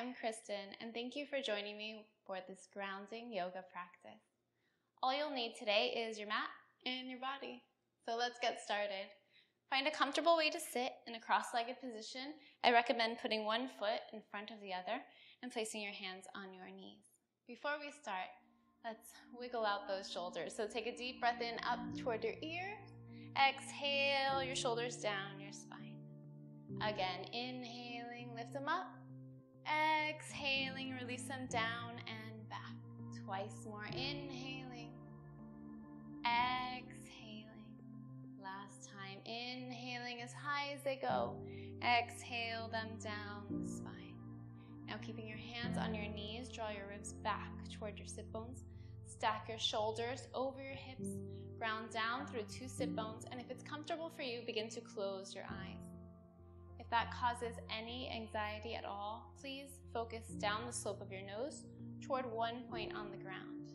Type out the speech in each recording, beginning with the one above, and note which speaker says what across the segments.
Speaker 1: I'm Kristen, and thank you for joining me for this grounding yoga practice. All you'll need today is your mat and your body. So let's get started. Find a comfortable way to sit in a cross-legged position. I recommend putting one foot in front of the other and placing your hands on your knees. Before we start, let's wiggle out those shoulders. So take a deep breath in up toward your ears. Exhale your shoulders down your spine. Again, inhaling, lift them up. Exhaling, release them down and back. Twice more, inhaling, exhaling. Last time, inhaling as high as they go. Exhale them down the spine. Now keeping your hands on your knees, draw your ribs back toward your sit bones. Stack your shoulders over your hips. Ground down through two sit bones. And if it's comfortable for you, begin to close your eyes. If that causes any anxiety at all, please focus down the slope of your nose toward one point on the ground.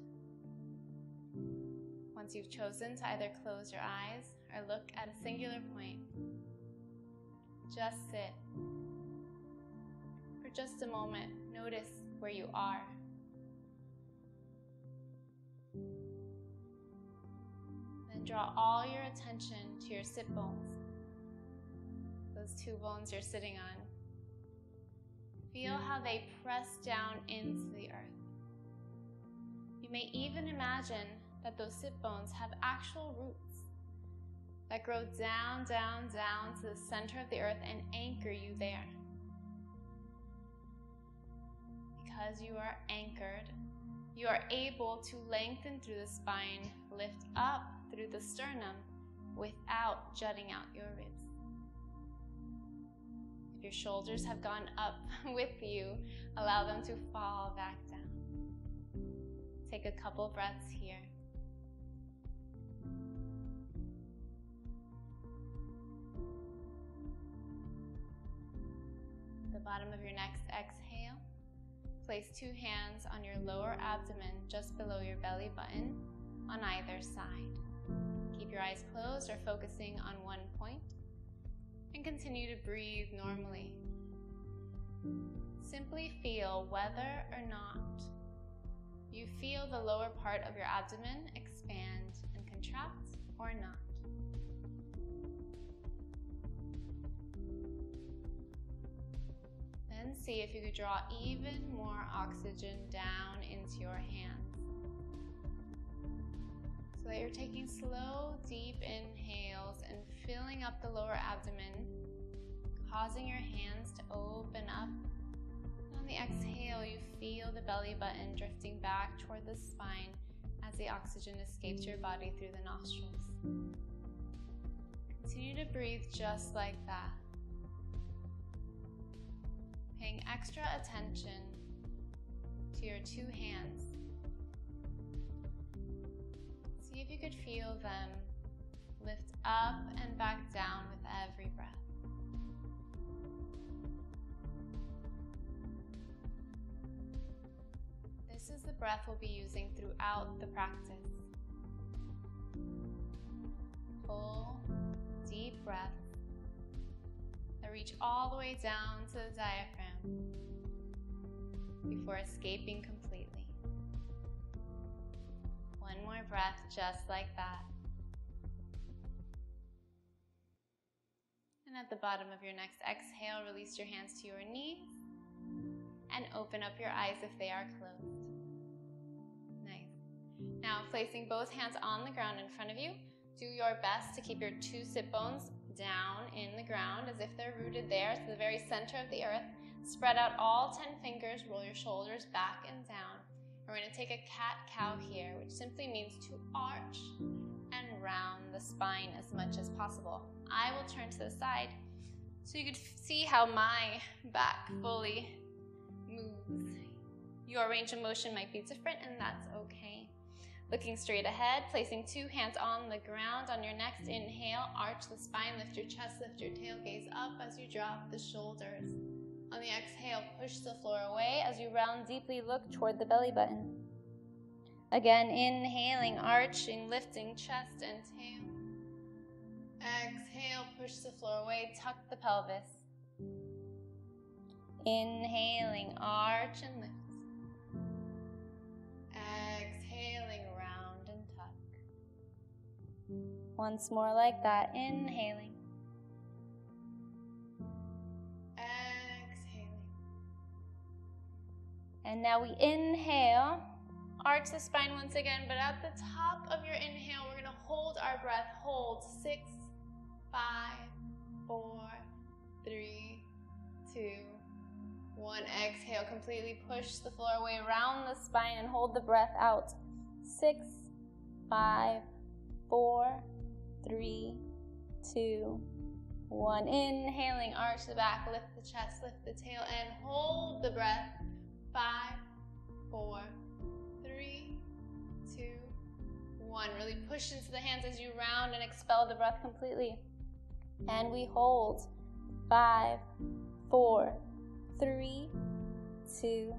Speaker 1: Once you've chosen to either close your eyes or look at a singular point, just sit. For just a moment, notice where you are. Then draw all your attention to your sit bones. Those two bones you're sitting on. Feel how they press down into the earth. You may even imagine that those sit bones have actual roots that grow down, down, down to the center of the earth and anchor you there. Because you are anchored, you are able to lengthen through the spine, lift up through the sternum without jutting out your ribs. If your shoulders have gone up with you, allow them to fall back down. Take a couple breaths here. At the bottom of your next exhale, place two hands on your lower abdomen just below your belly button on either side. Keep your eyes closed or focusing on one point. And continue to breathe normally. Simply feel whether or not you feel the lower part of your abdomen expand and contract or not. Then see if you could draw even more oxygen down into your hands. So that you're taking slow, deep inhales and filling up the lower abdomen, causing your hands to open up. And on the exhale, you feel the belly button drifting back toward the spine as the oxygen escapes your body through the nostrils. Continue to breathe just like that. Paying extra attention to your two hands. See if you could feel them lift up and back down with every breath. This is the breath we'll be using throughout the practice. Full, deep breaths that reach all the way down to the diaphragm before escaping completely. One more breath just like that. And at the bottom of your next exhale, release your hands to your knees and open up your eyes if they are closed. Nice. Now, placing both hands on the ground in front of you, do your best to keep your two sit bones down in the ground as if they're rooted there to the very center of the earth. Spread out all 10 fingers, roll your shoulders back and down. We're going to take a cat-cow here, which simply means to arch and round the spine as much as possible. I will turn to the side so you can see how my back fully moves. Your range of motion might be different, and that's okay. Looking straight ahead, placing two hands on the ground. On your next inhale, arch the spine, lift your chest, lift your tail, gaze up as you drop the shoulders. On the exhale, push the floor away as you round deeply, look toward the belly button. Again, inhaling, arching, lifting chest and tail. Exhale, push the floor away, tuck the pelvis. Inhaling, arch and lift. Exhaling, round and tuck. Once more like that, inhaling. Exhaling. And now we inhale, arch the spine once again, but at the top of your inhale, we're going to hold our breath. Hold 6, 5, 4, 3, 2, 1. Exhale, completely push the floor away around the spine and hold the breath out. 6, 5, 4, 3, 2, 1. Inhaling, arch the back, lift the chest, lift the tail, and hold the breath. 5, 4, 3, 2, 1. Really push into the hands as you round and expel the breath completely. And we hold. 5, 4, 3, 2,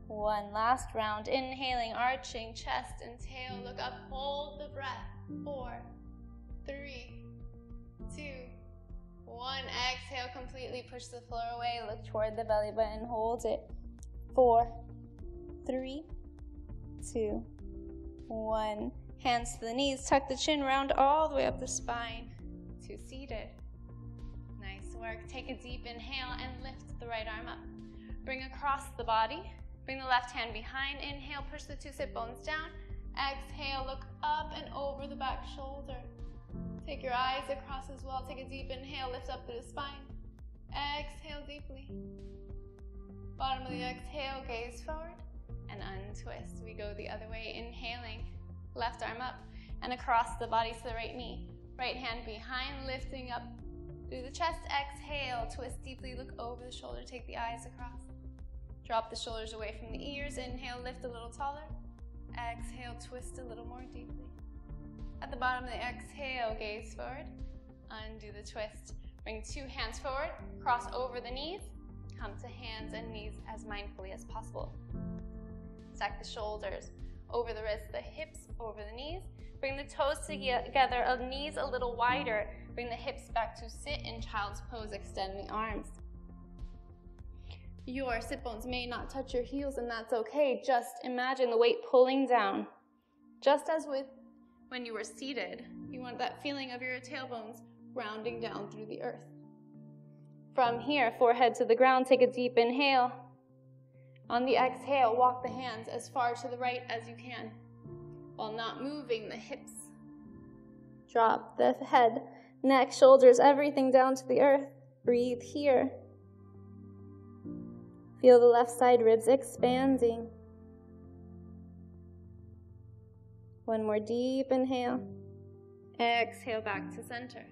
Speaker 1: 1. Last round. Inhaling, arching, chest and tail. Look up, hold the breath. 4, 3, 2, 1. Exhale, completely push the floor away. Look toward the belly button, hold it. 4, 3, 2, 1. Hands to the knees, tuck the chin, round all the way up the spine to seated. Nice work. Take a deep inhale and lift the right arm up. Bring across the body. Bring the left hand behind. Inhale, push the 2 sit bones down. Exhale, look up and over the back shoulder. Take your eyes across as well. Take a deep inhale, lift up through the spine. Exhale deeply. Bottom of the exhale, gaze forward and untwist. We go the other way, inhaling, left arm up and across the body to the right knee. Right hand behind, lifting up through the chest. Exhale, twist deeply, look over the shoulder, take the eyes across. Drop the shoulders away from the ears. Inhale, lift a little taller. Exhale, twist a little more deeply. At the bottom of the exhale, gaze forward, undo the twist. Bring 2 hands forward, cross over the knees. Come to hands and knees as mindfully as possible. Stack the shoulders over the wrists, the hips over the knees. Bring the toes together, knees a little wider. Bring the hips back to sit in child's pose. Extend the arms. Your sit bones may not touch your heels, and that's okay. Just imagine the weight pulling down. Just as with when you were seated, you want that feeling of your tailbones rounding down through the earth. From here, forehead to the ground, take a deep inhale. On the exhale, walk the hands as far to the right as you can, while not moving the hips. Drop the head, neck, shoulders, everything down to the earth. Breathe here. Feel the left side ribs expanding. One more deep inhale. Exhale back to center.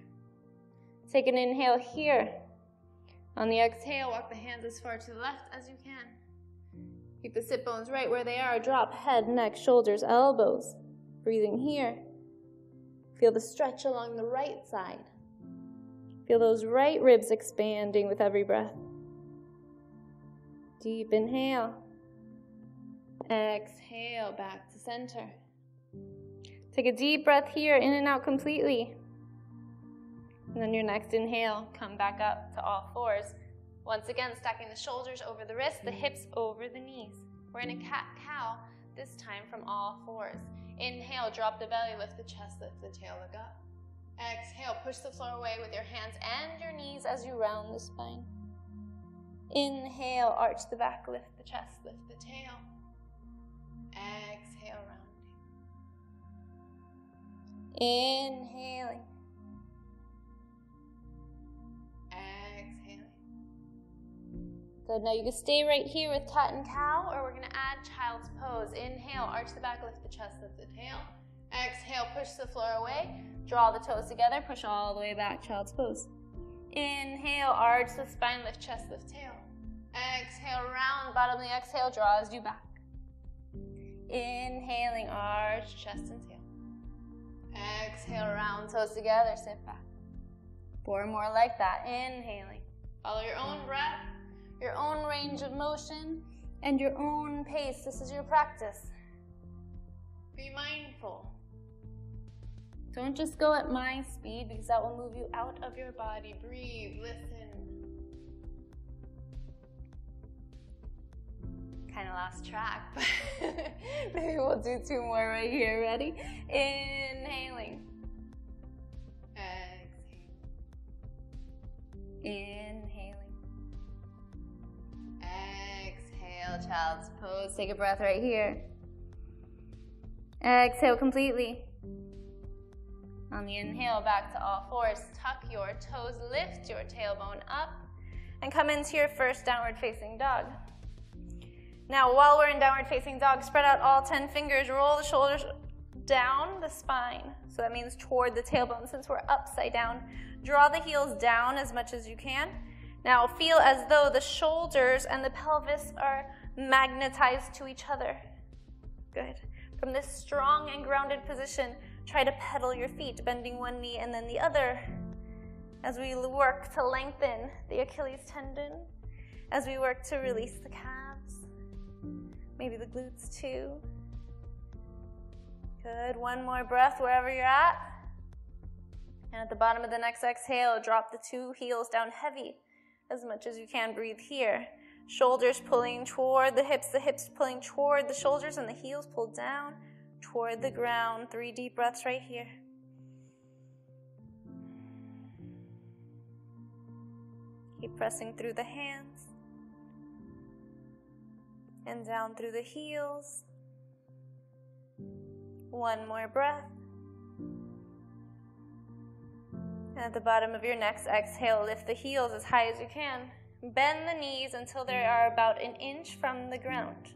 Speaker 1: Take an inhale here. On the exhale, walk the hands as far to the left as you can. Keep the sit bones right where they are. Drop head, neck, shoulders, elbows. Breathing here. Feel the stretch along the right side. Feel those right ribs expanding with every breath. Deep inhale. Exhale back to center. Take a deep breath here, in and out completely. And then your next inhale, come back up to all fours. Once again, stacking the shoulders over the wrists, the hips over the knees. We're in a cat-cow, this time from all fours. Inhale, drop the belly, lift the chest, lift the tail, look up. Exhale, push the floor away with your hands and your knees as you round the spine. Inhale, arch the back, lift the chest, lift the tail. Exhale, rounding. Inhaling. Exhaling. Good, now you can stay right here with cat and cow, or we're going to add child's pose. Inhale, arch the back, lift the chest, lift the tail. Exhale, push the floor away. Draw the toes together, push all the way back, child's pose. Inhale, arch the spine, lift chest, lift tail. Exhale, round, bottom of the exhale, draws you back. Inhaling, arch, chest and tail. Exhale, round, toes together, sit back. 4 more like that. Inhaling. Follow your own breath, your own range of motion, and your own pace. This is your practice. Be mindful. Don't just go at my speed, because that will move you out of your body. Breathe, listen. Kind of lost track, but maybe we'll do 2 more right here. Ready? Inhaling. Exhale. Inhaling. Exhale, child's pose. Take a breath right here. Exhale completely. On the inhale, back to all fours. Tuck your toes, lift your tailbone up, and come into your first downward facing dog. Now, while we're in downward facing dog, spread out all 10 fingers, roll the shoulders down the spine. So that means toward the tailbone since we're upside down. Draw the heels down as much as you can. Now, feel as though the shoulders and the pelvis are magnetized to each other. Good. From this strong and grounded position, try to pedal your feet, bending one knee and then the other, as we work to lengthen the Achilles tendon, as we work to release the calves, maybe the glutes too. Good. One more breath wherever you're at. And at the bottom of the next exhale, drop the 2 heels down heavy as much as you can. Breathe here. Shoulders pulling toward the hips pulling toward the shoulders, and the heels pulled down toward the ground. 3 deep breaths right here. Keep pressing through the hands and down through the heels. 1 more breath. And at the bottom of your next exhale, lift the heels as high as you can. Bend the knees until they are about 1 inch from the ground.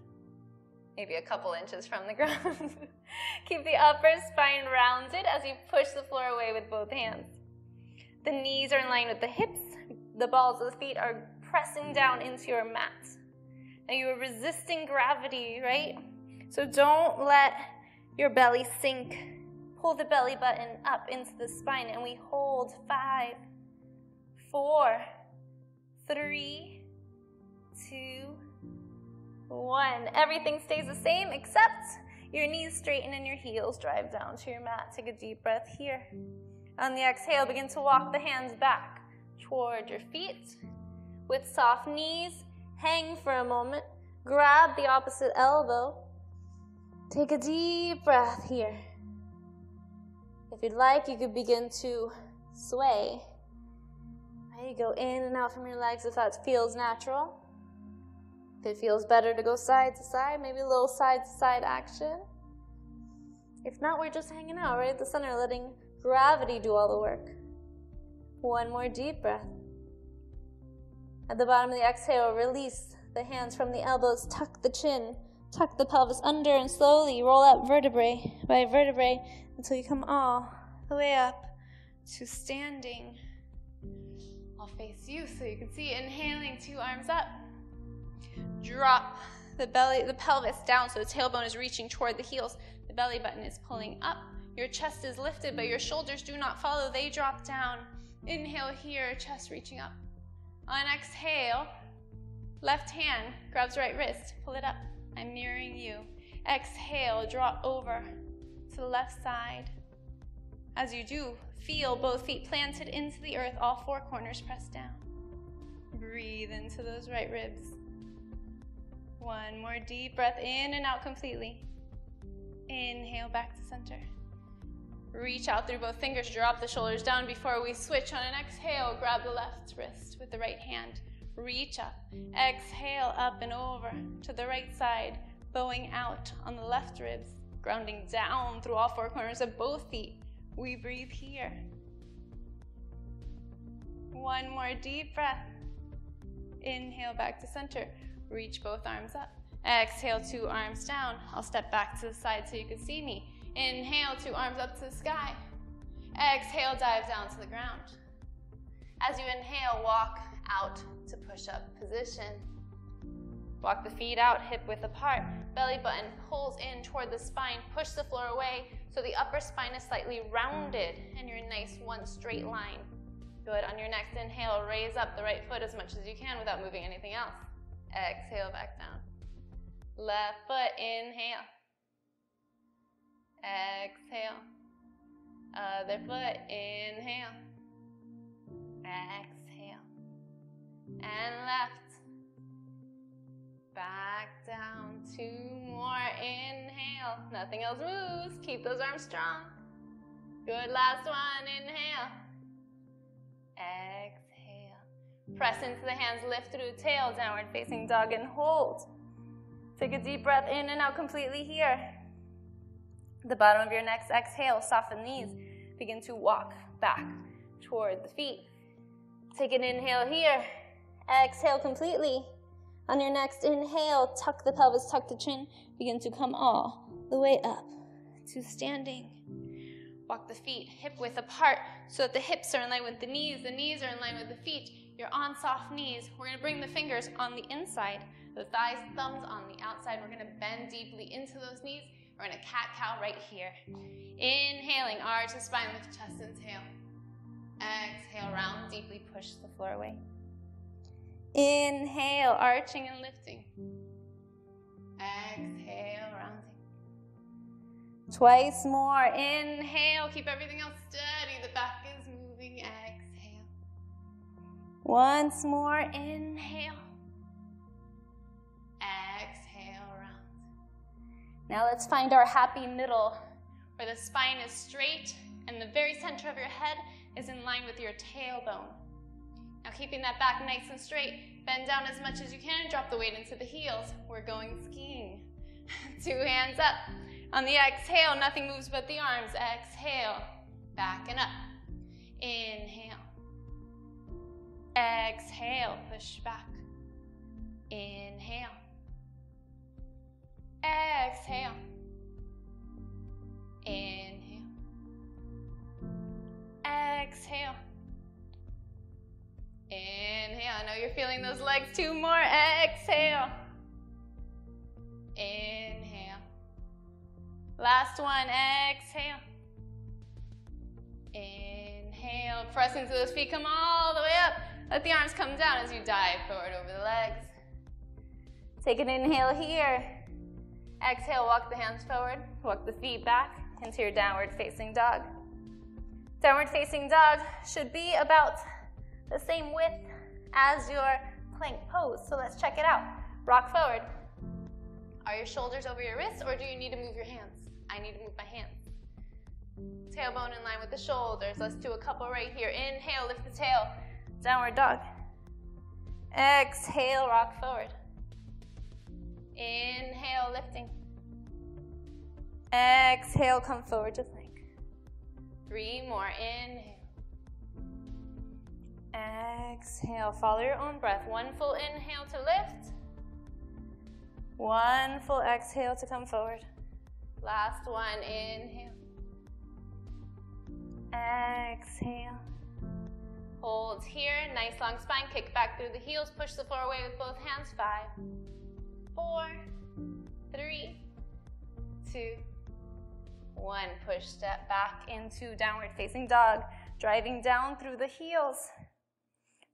Speaker 1: Maybe a couple inches from the ground. Keep the upper spine rounded as you push the floor away with both hands. The knees are in line with the hips. The balls of the feet are pressing down into your mat. Now you are resisting gravity, right? So don't let your belly sink. Pull the belly button up into the spine, and we hold 5, 4, 3, 2, 1. Everything stays the same except your knees straighten and your heels drive down to your mat. Take a deep breath here. On the exhale, begin to walk the hands back toward your feet. With soft knees, hang for a moment. Grab the opposite elbow. Take a deep breath here. If you'd like, you could begin to sway. You go in and out from your legs if that feels natural. If it feels better to go side to side, maybe a little side to side action. If not, we're just hanging out right at the center, letting gravity do all the work. 1 more deep breath. At the bottom of the exhale, release the hands from the elbows, tuck the chin, tuck the pelvis under, and slowly roll up vertebrae by vertebrae until you come all the way up to standing. I'll face you so you can see. Inhaling, 2 arms up. Drop the pelvis down so the tailbone is reaching toward the heels. The belly button is pulling up. Your chest is lifted, but your shoulders do not follow. They drop down. Inhale here, chest reaching up. On exhale, left hand grabs right wrist. Pull it up. I'm mirroring you. Exhale, draw over to the left side. As you do, feel both feet planted into the earth, all 4 corners pressed down. Breathe into those right ribs. 1 more deep breath in and out completely. Inhale back to center. Reach out through both fingers, drop the shoulders down before we switch. On an exhale, grab the left wrist with the right hand. Reach up. Exhale up and over to the right side, bowing out on the left ribs, grounding down through all 4 corners of both feet. We breathe here. 1 more deep breath. Inhale back to center. Reach both arms up. Exhale, 2 arms down. I'll step back to the side so you can see me. Inhale, 2 arms up to the sky. Exhale, dive down to the ground. As you inhale, walk out to push-up position. Walk the feet out, hip width apart. Belly button pulls in toward the spine. Push the floor away so the upper spine is slightly rounded and you're in a nice 1 straight line. Good. On your next inhale, raise up the right foot as much as you can without moving anything else. Exhale, back down. Left foot, inhale. Exhale. Other foot, inhale. Exhale. And left. Back back down. 2 more. Inhale. Nothing else moves. Keep those arms strong. Good. Last one. Inhale. Exhale. Press into the hands. Lift through tail. Downward facing dog and hold. Take a deep breath in and out completely here. The bottom of your next exhale. Soften knees. Begin to walk back toward the feet. Take an inhale here. Exhale completely. On your next inhale, tuck the pelvis, tuck the chin. Begin to come all the way up to standing. Walk the feet hip width apart so that the hips are in line with the knees are in line with the feet. You're on soft knees. We're going to bring the fingers on the inside, the thighs, thumbs on the outside. We're going to bend deeply into those knees. We're in a cat-cow right here. Inhaling, arch the spine, lift chest and tail. Exhale, round deeply, push the floor away. Inhale, arching and lifting. Exhale, rounding. Twice more. Inhale, keep everything else steady. The back is moving. Exhale. Once more. Inhale. Exhale, round. Now let's find our happy middle, where the spine is straight and the very center of your head is in line with your tailbone. Now keeping that back nice and straight, bend down as much as you can and drop the weight into the heels. We're going skiing. 2 hands up. On the exhale, nothing moves but the arms. Exhale, back and up. Inhale. Exhale, push back. Inhale. Exhale. Inhale. Exhale. Inhale. I know you're feeling those legs. 2 more. Exhale. Inhale. Last one. Exhale. Inhale. Press into those feet. Come all the way up. Let the arms come down as you dive forward over the legs. Take an inhale here. Exhale. Walk the hands forward. Walk the feet back into your downward facing dog. Downward facing dog should be about the same width as your plank pose. So let's check it out. Rock forward. Are your shoulders over your wrists, or do you need to move your hands? I need to move my hands. Tailbone in line with the shoulders. Let's do a couple right here. Inhale, lift the tail. Downward dog. Exhale, rock forward. Inhale, lifting. Exhale, come forward to plank. 3 more. Inhale. Exhale. Follow your own breath. 1 full inhale to lift. 1 full exhale to come forward. Last one. Inhale. Exhale. Hold here. Nice long spine. Kick back through the heels. Push the floor away with both hands. 5, 4, 3, 2, 1. Push, step back into downward facing dog. Driving down through the heels.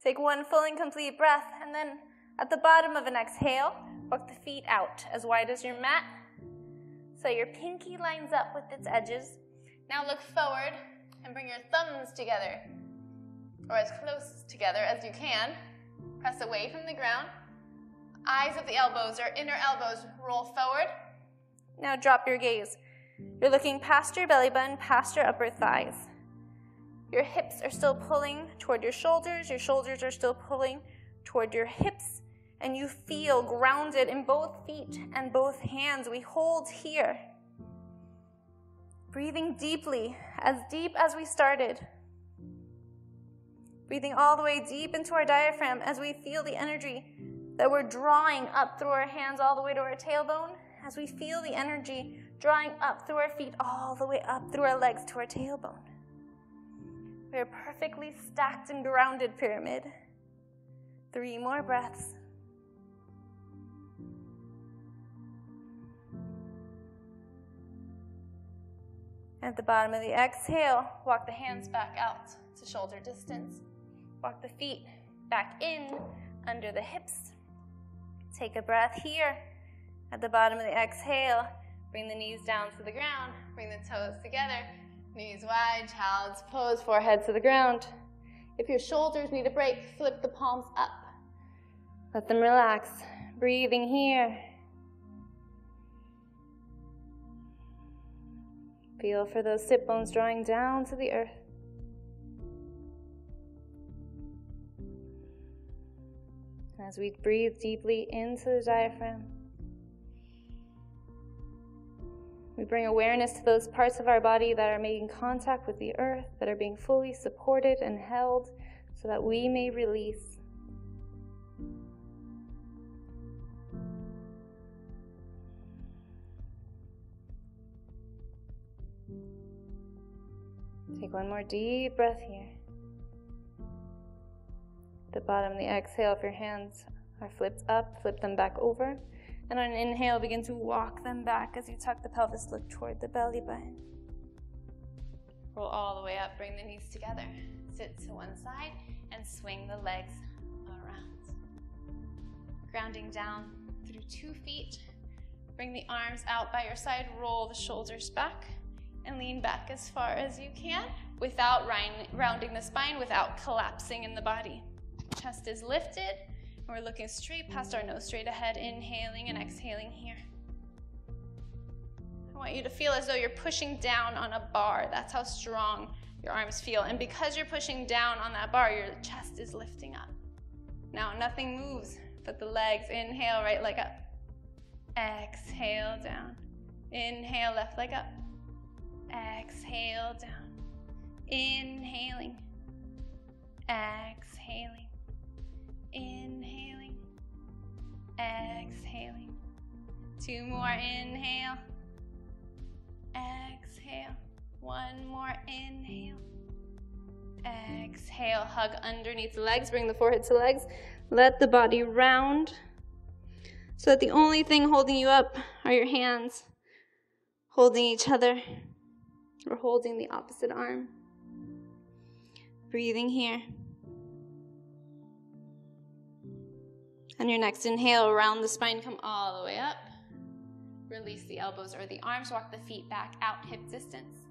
Speaker 1: Take 1 full and complete breath, and then at the bottom of an exhale, walk the feet out as wide as your mat so your pinky lines up with its edges. Now look forward and bring your thumbs together, or as close together as you can. Press away from the ground. Eyes of the elbows or inner elbows roll forward. Now drop your gaze. You're looking past your belly button, past your upper thighs. Your hips are still pulling toward your shoulders are still pulling toward your hips, and you feel grounded in both feet and both hands. We hold here. Breathing deeply, as deep as we started. Breathing all the way deep into our diaphragm as we feel the energy that we're drawing up through our hands all the way to our tailbone, as we feel the energy drawing up through our feet all the way up through our legs to our tailbone. We're a perfectly stacked and grounded pyramid. 3 more breaths. At the bottom of the exhale, walk the hands back out to shoulder distance. Walk the feet back in under the hips. Take a breath here. At the bottom of the exhale, bring the knees down to the ground. Bring the toes together. Knees wide, child's pose, forehead to the ground. If your shoulders need a break, flip the palms up. Let them relax. Breathing here. Feel for those sit bones drawing down to the earth. As we breathe deeply into the diaphragm, we bring awareness to those parts of our body that are making contact with the earth, that are being fully supported and held so that we may release. Take one more deep breath here. At the bottom of the exhale, if your hands are flipped up, flip them back over. And on an inhale, begin to walk them back as you tuck the pelvis, look toward the belly button. Roll all the way up, bring the knees together. Sit to one side and swing the legs around. Grounding down through 2 feet. Bring the arms out by your side, roll the shoulders back, and lean back as far as you can without rounding the spine, without collapsing in the body. Chest is lifted. We're looking straight past our nose, straight ahead, inhaling and exhaling here. I want you to feel as though you're pushing down on a bar. That's how strong your arms feel. And because you're pushing down on that bar, your chest is lifting up. Now nothing moves but the legs. Inhale, right leg up. Exhale, down. Inhale, left leg up. Exhale, down. Inhaling. Exhaling. Inhaling, exhaling. 2 more, inhale, exhale. 1 more, inhale, exhale. Hug underneath the legs, bring the forehead to legs. Let the body round so that the only thing holding you up are your hands holding each other or holding the opposite arm. Breathing here. On your next inhale, round the spine, come all the way up. Release the elbows or the arms, walk the feet back out hip distance.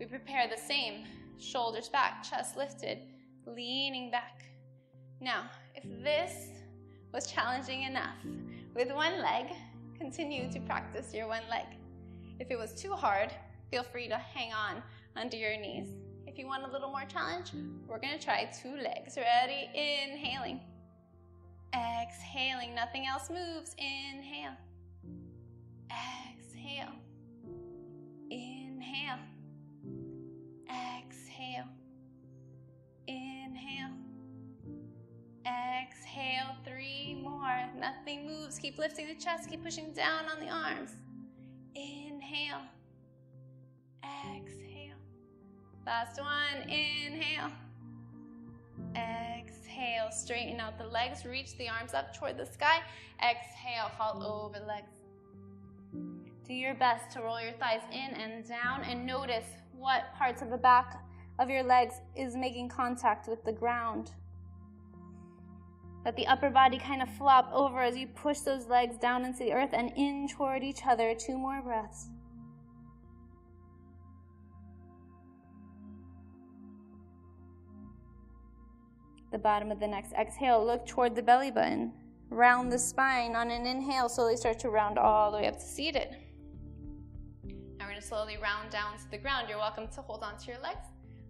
Speaker 1: We prepare the same, shoulders back, chest lifted, leaning back. Now, if this was challenging enough, with one leg, continue to practice your one leg. If it was too hard, feel free to hang on under your knees. If you want a little more challenge, we're gonna try 2 legs. Ready? Inhaling. Exhaling, nothing else moves. Inhale. Exhale. Inhale. Exhale. Inhale. Exhale. 3 more. Nothing moves. Keep lifting the chest. Keep pushing down on the arms. Inhale. Exhale. Last one. Inhale. Exhale, straighten out the legs, reach the arms up toward the sky. Exhale, fall over the legs. Do your best to roll your thighs in and down and notice what parts of the back of your legs is making contact with the ground. Let the upper body kind of flop over as you push those legs down into the earth and in toward each other. 2 more breaths. The bottom of the next exhale, look toward the belly button. Round the spine. On an inhale, slowly start to round all the way up to seated. Now we're going to slowly round down to the ground. You're welcome to hold on to your legs.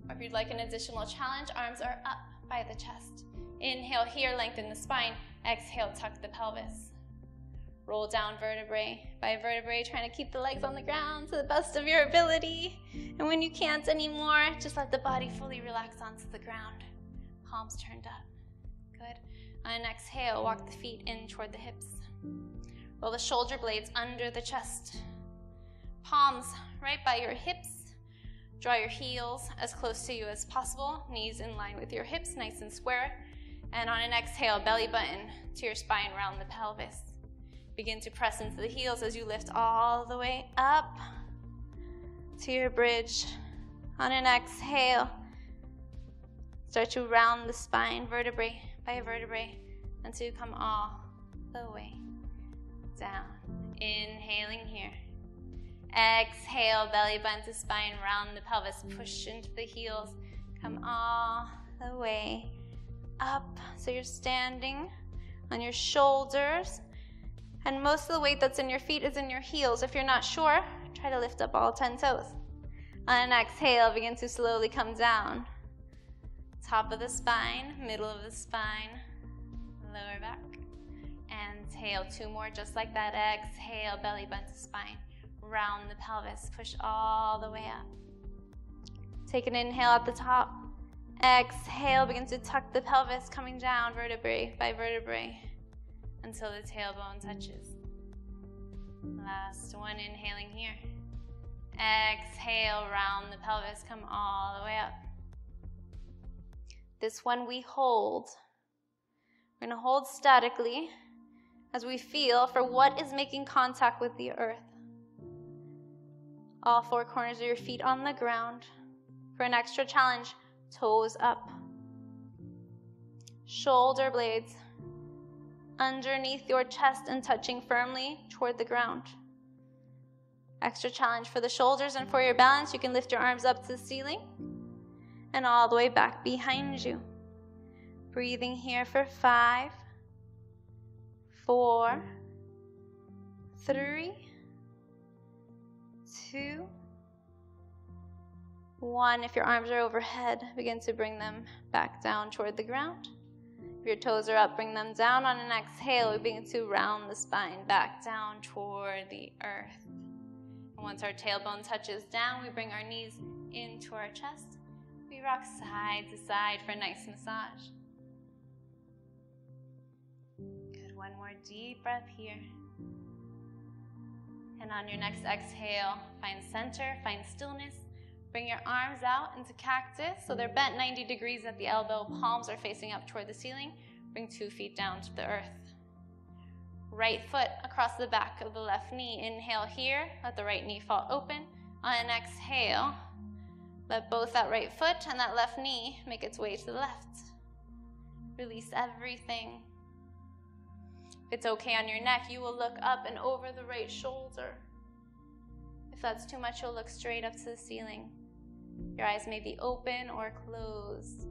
Speaker 1: Or if you'd like an additional challenge, arms are up by the chest. Inhale here, lengthen the spine. Exhale, tuck the pelvis. Roll down vertebrae by vertebrae, trying to keep the legs on the ground to the best of your ability. And when you can't anymore, just let the body fully relax onto the ground. Palms turned up. Good. On an exhale, walk the feet in toward the hips. Roll the shoulder blades under the chest. Palms right by your hips. Draw your heels as close to you as possible. Knees in line with your hips, nice and square. And on an exhale, belly button to your spine, round the pelvis. Begin to press into the heels as you lift all the way up to your bridge. On an exhale, start to round the spine, vertebrae by vertebrae, until you come all the way down. Inhaling here. Exhale, belly button to spine, round the pelvis, push into the heels, come all the way up. So you're standing on your shoulders, and most of the weight that's in your feet is in your heels. If you're not sure, try to lift up all 10 toes. On an exhale, begin to slowly come down. Top of the spine, middle of the spine, lower back. And inhale, 2 more just like that. Exhale, belly button to spine. Round the pelvis, push all the way up. Take an inhale at the top. Exhale, begin to tuck the pelvis, coming down vertebrae by vertebrae until the tailbone touches. Last one, inhaling here. Exhale, round the pelvis, come all the way up. This one we hold. We're going to hold statically as we feel for what is making contact with the earth. All 4 corners of your feet on the ground. For an extra challenge, toes up. Shoulder blades underneath your chest and touching firmly toward the ground. Extra challenge for the shoulders, and for your balance, you can lift your arms up to the ceiling and all the way back behind you. Breathing here for 5, 4, 3, 2, 1. If your arms are overhead, begin to bring them back down toward the ground. If your toes are up, bring them down. On an exhale, we begin to round the spine back down toward the earth. And once our tailbone touches down, we bring our knees into our chest. We rock side to side for a nice massage. Good. One more deep breath here. And on your next exhale, find center, find stillness. Bring your arms out into cactus, so they're bent 90 degrees at the elbow. Palms are facing up toward the ceiling. Bring 2 feet down to the earth. Right foot across the back of the left knee. Inhale here, let the right knee fall open. On an exhale, let both that right foot and that left knee make its way to the left. Release everything. If it's okay on your neck, you will look up and over the right shoulder. If that's too much, you'll look straight up to the ceiling. Your eyes may be open or closed.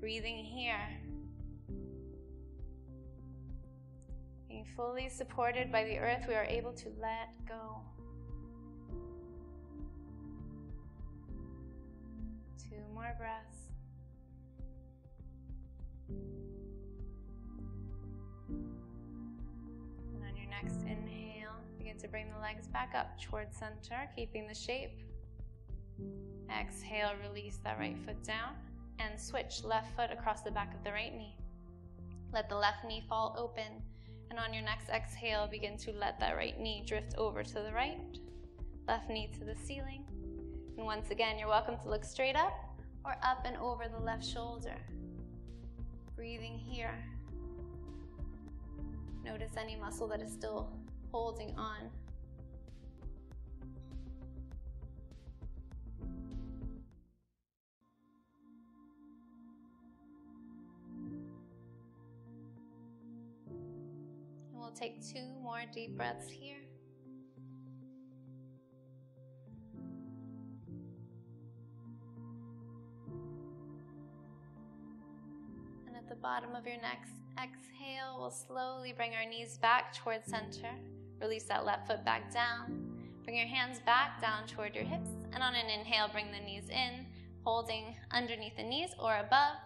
Speaker 1: Breathing here. Being fully supported by the earth, we are able to let go. 2 more breaths. And on your next inhale, begin to bring the legs back up towards center, keeping the shape. Exhale, release that right foot down and switch left foot across the back of the right knee. Let the left knee fall open, and on your next exhale, begin to let that right knee drift over to the right, left knee to the ceiling. And once again, you're welcome to look straight up or up and over the left shoulder. Breathing here. Notice any muscle that is still holding on. And we'll take 2 more deep breaths here. And at the bottom of your next exhale, we'll slowly bring our knees back towards center. Release that left foot back down. Bring your hands back down toward your hips. And on an inhale, bring the knees in, holding underneath the knees or above.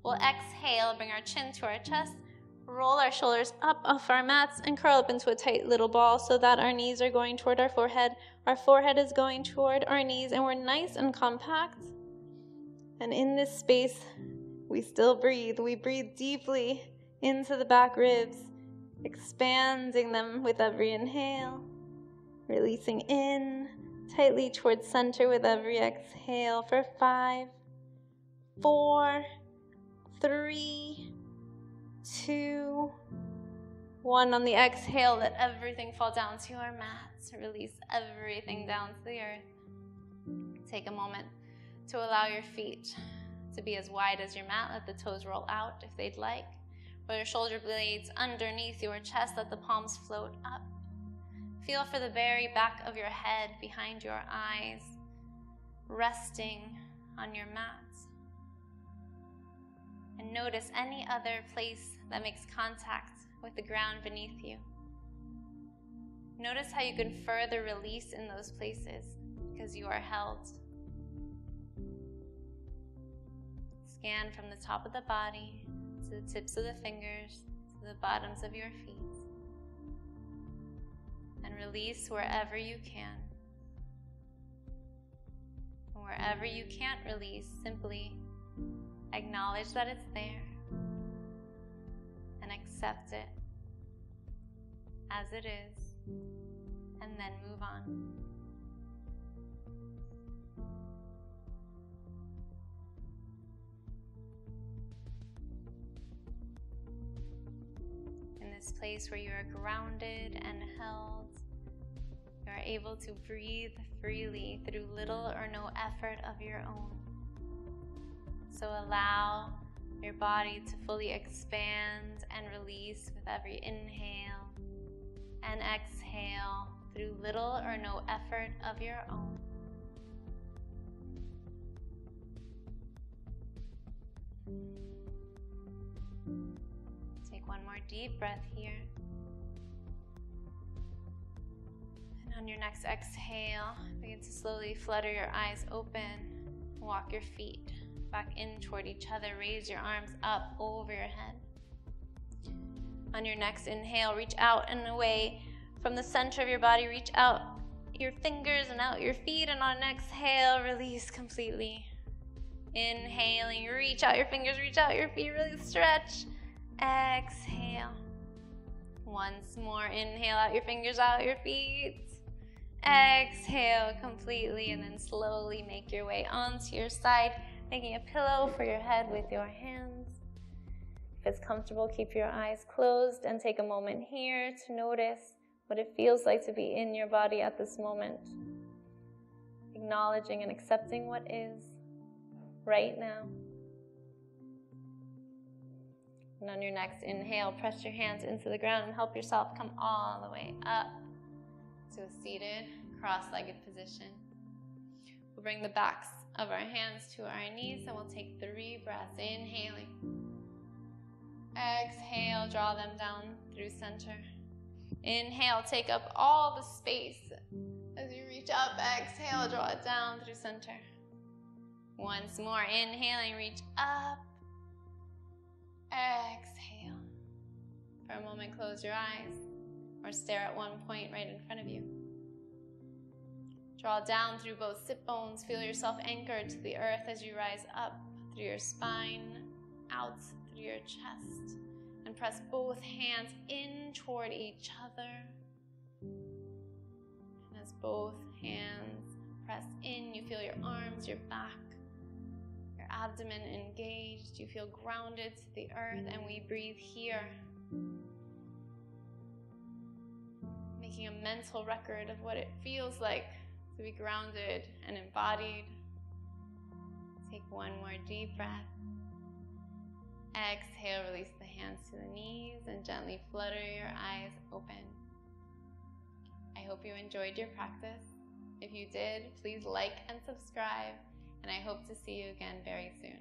Speaker 1: We'll exhale, bring our chin to our chest. Roll our shoulders up off our mats and curl up into a tight little ball so that our knees are going toward our forehead. Our forehead is going toward our knees, and we're nice and compact. And in this space, we still breathe. We breathe deeply into the back ribs, expanding them with every inhale, releasing in tightly towards center with every exhale for 5, 4, 3, 2, 1. On the exhale, let everything fall down to our mats. Release everything down to the earth. Take a moment to allow your feet to be as wide as your mat. Let the toes roll out if they'd like. Roll your shoulder blades underneath your chest. Let the palms float up. Feel for the very back of your head, behind your eyes, resting on your mat. And notice any other place that makes contact with the ground beneath you. Notice how you can further release in those places because you are held. Scan from the top of the body to the tips of the fingers, to the bottoms of your feet. And release wherever you can. And wherever you can't release, simply acknowledge that it's there and accept it as it is, and then move on. In this place where you are grounded and held, you are able to breathe freely through little or no effort of your own. So allow your body to fully expand and release with every inhale and exhale through little or no effort of your own. Take one more deep breath here. And on your next exhale, begin to slowly flutter your eyes open. Walk your feet back in toward each other. Raise your arms up over your head. On your next inhale, reach out and away from the center of your body. Reach out your fingers and out your feet. And on exhale, release completely. Inhaling, reach out your fingers, reach out your feet, really stretch. Exhale. Once more, inhale out your fingers, out your feet. Exhale completely, and then slowly make your way onto your side, making a pillow for your head with your hands. If it's comfortable, keep your eyes closed and take a moment here to notice what it feels like to be in your body at this moment. Acknowledging and accepting what is right now. And on your next inhale, press your hands into the ground and help yourself come all the way up to a seated, cross-legged position. We'll bring the backs of our hands to our knees and we'll take 3 breaths. Inhaling. Exhale, draw them down through center. Inhale, take up all the space. As you reach up, exhale, draw it down through center. Once more, inhaling, reach up. Exhale. For a moment, close your eyes or stare at one point right in front of you. Draw down through both sit bones. Feel yourself anchored to the earth as you rise up through your spine, out through your chest, and press both hands in toward each other. And as both hands press in, you feel your arms, your back, your abdomen engaged. You feel grounded to the earth, and we breathe here, making a mental record of what it feels like to be grounded and embodied. Take one more deep breath. Exhale, release the hands to the knees and gently flutter your eyes open. I hope you enjoyed your practice. If you did, please like and subscribe, and I hope to see you again very soon.